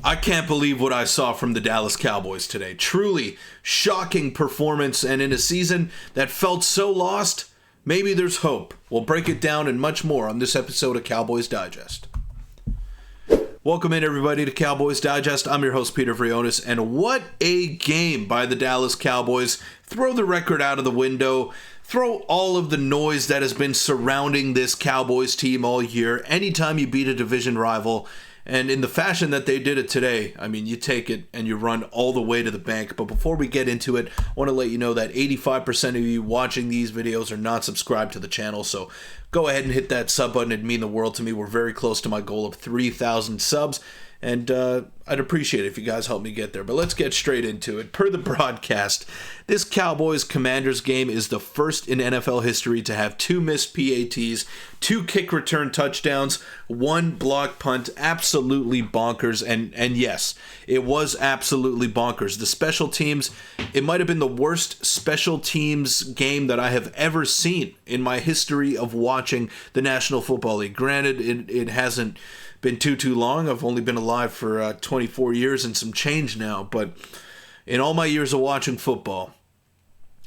I can't believe what I saw from the Dallas Cowboys today. Truly shocking performance, and in a season that felt so lost, maybe there's hope. We'll break it down and much more on this episode of Cowboys Digest. Welcome in, everybody, to Cowboys Digest. I'm your host, Peter Vryonis, and what a game by the Dallas Cowboys. Throw the record out of the window. Throw all of the noise that has been surrounding this Cowboys team all year. Anytime you beat a division rival, and in the fashion that they did it today, I mean, you take it and you run all the way to the bank. But before we get into it, I want to let you know that 85% of you watching these videos are not subscribed to the channel. So go ahead and hit that sub button. It'd mean the world to me. We're very close to my goal of 3,000 subs. And I'd appreciate it if you guys help me get there. But let's get straight into it. Per the broadcast, this Cowboys-Commanders game is the first in NFL history to have 2 missed PATs, 2 kick return touchdowns, 1 block punt. Absolutely bonkers. And yes, it was absolutely bonkers. The special teams, it might have been the worst special teams game that I have ever seen in my history of watching the National Football League. Granted, it hasn't been too long. I've only been alive for 24 years and some change now, but in all my years of watching football,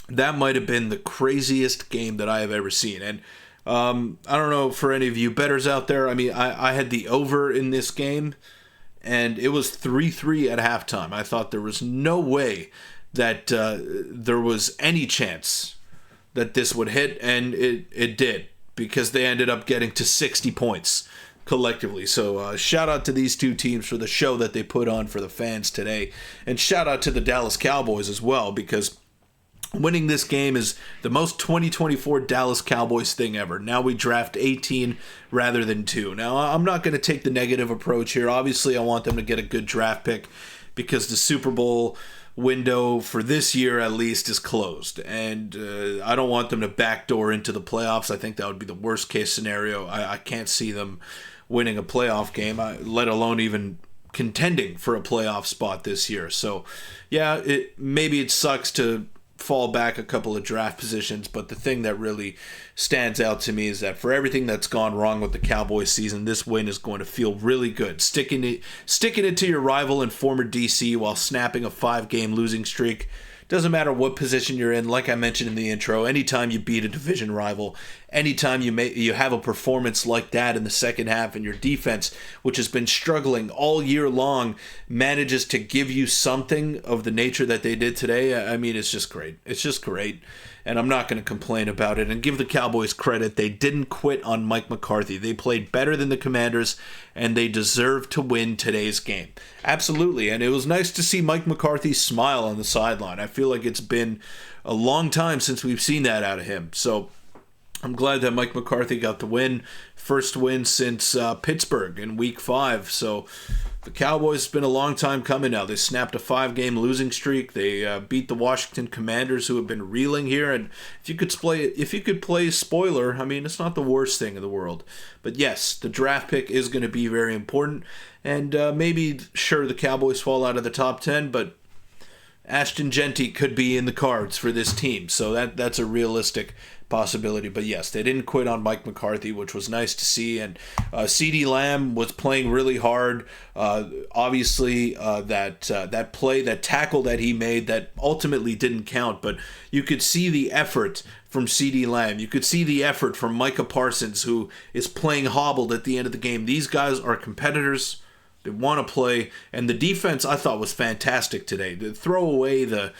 that might have been the craziest game that I have ever seen. And I don't know for any of you bettors out there. I mean, I had the over in this game, and it was 3-3 at halftime. I thought there was no way that there was any chance that this would hit, and it did, because they ended up getting to 60 points collectively. So shout out to these two teams for the show that they put on for the fans today, and shout out to the Dallas Cowboys as well, because winning this game is the most 2024 Dallas Cowboys thing ever. Now we draft 18 rather than 2. Now I'm not going to take the negative approach here. Obviously I want them to get a good draft pick, because the Super Bowl window for this year at least is closed, and I don't want them to backdoor into the playoffs. I think that would be the worst case scenario. I can't see them winning a playoff game, let alone even contending for a playoff spot this year. So yeah, maybe it sucks to fall back a couple of draft positions, but the thing that really stands out to me is that for everything that's gone wrong with the Cowboys season, this win is going to feel really good. Sticking it to your rival and former DC while snapping a 5-game losing streak. Doesn't matter what position you're in. Like I mentioned in the intro, anytime you beat a division rival, anytime you have a performance like that in the second half, and your defense, which has been struggling all year long, manages to give you something of the nature that they did today, I mean, it's just great. It's just great. And I'm not going to complain about it. And give the Cowboys credit. They didn't quit on Mike McCarthy. They played better than the Commanders, and they deserve to win today's game. Absolutely. And it was nice to see Mike McCarthy smile on the sideline. I feel like it's been a long time since we've seen that out of him. So I'm glad that Mike McCarthy got the win. First win since Pittsburgh in Week 5. So the Cowboys, it's been a long time coming now. They snapped a 5-game losing streak. They beat the Washington Commanders, who have been reeling here. And if you could play spoiler, I mean, it's not the worst thing in the world. But yes, the draft pick is going to be very important. And maybe, sure, the Cowboys fall out of the top 10, but Ashton Genty could be in the cards for this team. So that's a realistic possibility. But yes, they didn't quit on Mike McCarthy, which was nice to see. And CeeDee Lamb was playing really hard. Obviously, that play, that tackle that he made, that ultimately didn't count, but you could see the effort from CeeDee Lamb. You could see the effort from Micah Parsons, who is playing hobbled at the end of the game. These guys are competitors. They want to play. And the defense, I thought, was fantastic today. To throw away the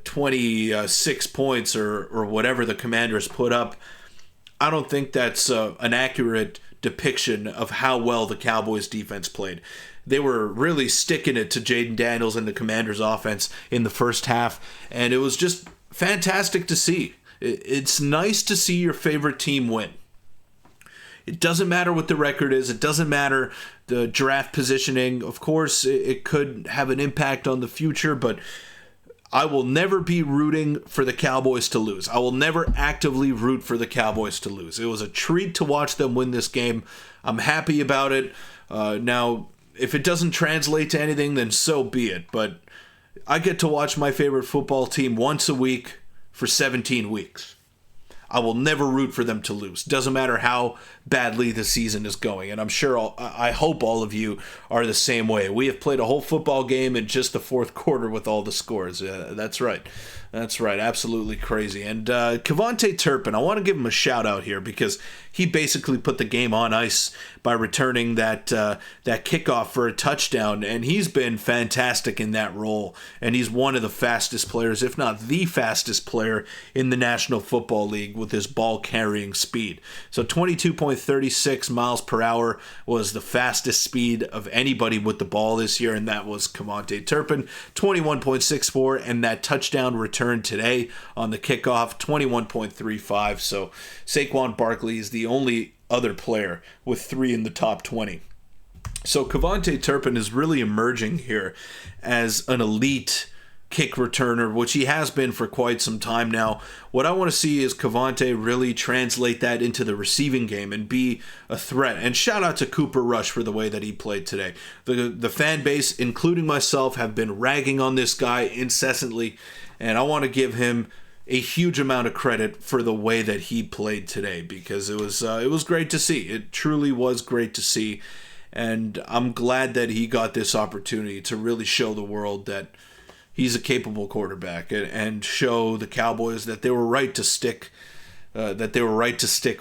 26 points or whatever the Commanders put up, I don't think that's an accurate depiction of how well the Cowboys defense played. They were really sticking it to Jaden Daniels and the Commanders offense in the first half, and it was just fantastic to see. It's nice to see your favorite team win. It doesn't matter what the record is. It doesn't matter the draft positioning. Of course, it could have an impact on the future, but I will never be rooting for the Cowboys to lose. I will never actively root for the Cowboys to lose. It was a treat to watch them win this game. I'm happy about it. Now, if it doesn't translate to anything, then so be it. But I get to watch my favorite football team once a week for 17 weeks. I will never root for them to lose. Doesn't matter how badly the season is going, and I'm sure I hope all of you are the same way. We have played a whole football game in just the fourth quarter with all the scores. That's right. Absolutely crazy. And KaVontae Turpin, I want to give him a shout out here because he basically put the game on ice by returning that kickoff for a touchdown, and he's been fantastic in that role. And he's one of the fastest players, if not the fastest player in the National Football League with his ball carrying speed. So 22.36 miles per hour was the fastest speed of anybody with the ball this year, and that was KaVontae Turpin. 21.64, and that touchdown return today on the kickoff, 21.35. So Saquon Barkley is the only other player with 3 in the top 20. So KaVontae Turpin is really emerging here as an elite kick returner, which he has been for quite some time now. What I want to see is KaVontae really translate that into the receiving game and be a threat. And shout out to Cooper Rush for the way that he played today. The fan base, including myself, have been ragging on this guy incessantly, and I want to give him a huge amount of credit for the way that he played today, because it was great to see. It truly was great to see, and I'm glad that he got this opportunity to really show the world that he's a capable quarterback and show the Cowboys that they were right to stick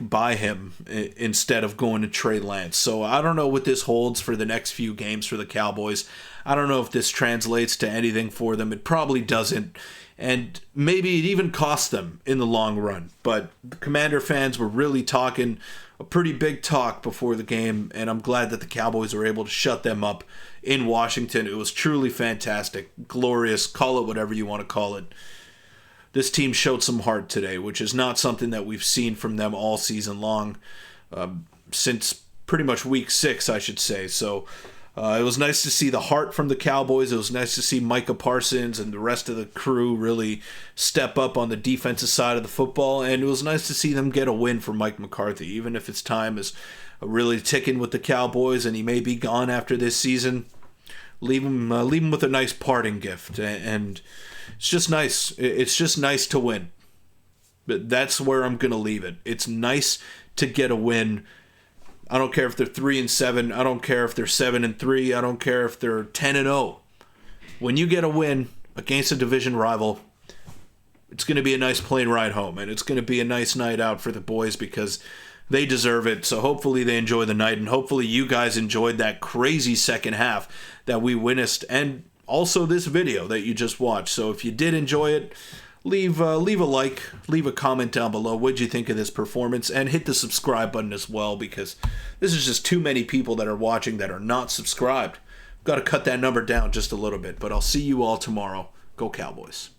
by him instead of going to Trey Lance. So I don't know what this holds for the next few games for the Cowboys. I don't know if this translates to anything for them. It probably doesn't. And maybe it even cost them in the long run. But the Commander fans were really talking a pretty big talk before the game, and I'm glad that the Cowboys were able to shut them up in Washington. It was truly fantastic, glorious, call it whatever you want to call it. This team showed some heart today, which is not something that we've seen from them all season long, since pretty much week 6, I should say. So it was nice to see the heart from the Cowboys. It was nice to see Micah Parsons and the rest of the crew really step up on the defensive side of the football, and it was nice to see them get a win for Mike McCarthy, even if his time is really ticking with the Cowboys and he may be gone after this season. Leave him with a nice parting gift, and it's just nice. It's just nice to win. But that's where I'm gonna leave it. It's nice to get a win. I don't care if they're 3-7. I don't care if they're 7-3. I don't care if they're 10-0. When you get a win against a division rival, it's going to be a nice plane ride home, and it's going to be a nice night out for the boys because they deserve it. So hopefully they enjoy the night, and hopefully you guys enjoyed that crazy second half that we witnessed, and also this video that you just watched. So if you did enjoy it, leave a like, leave a comment down below. What'd you think of this performance? And hit the subscribe button as well, because this is just too many people that are watching that are not subscribed. Got to cut that number down just a little bit, but I'll see you all tomorrow. Go Cowboys.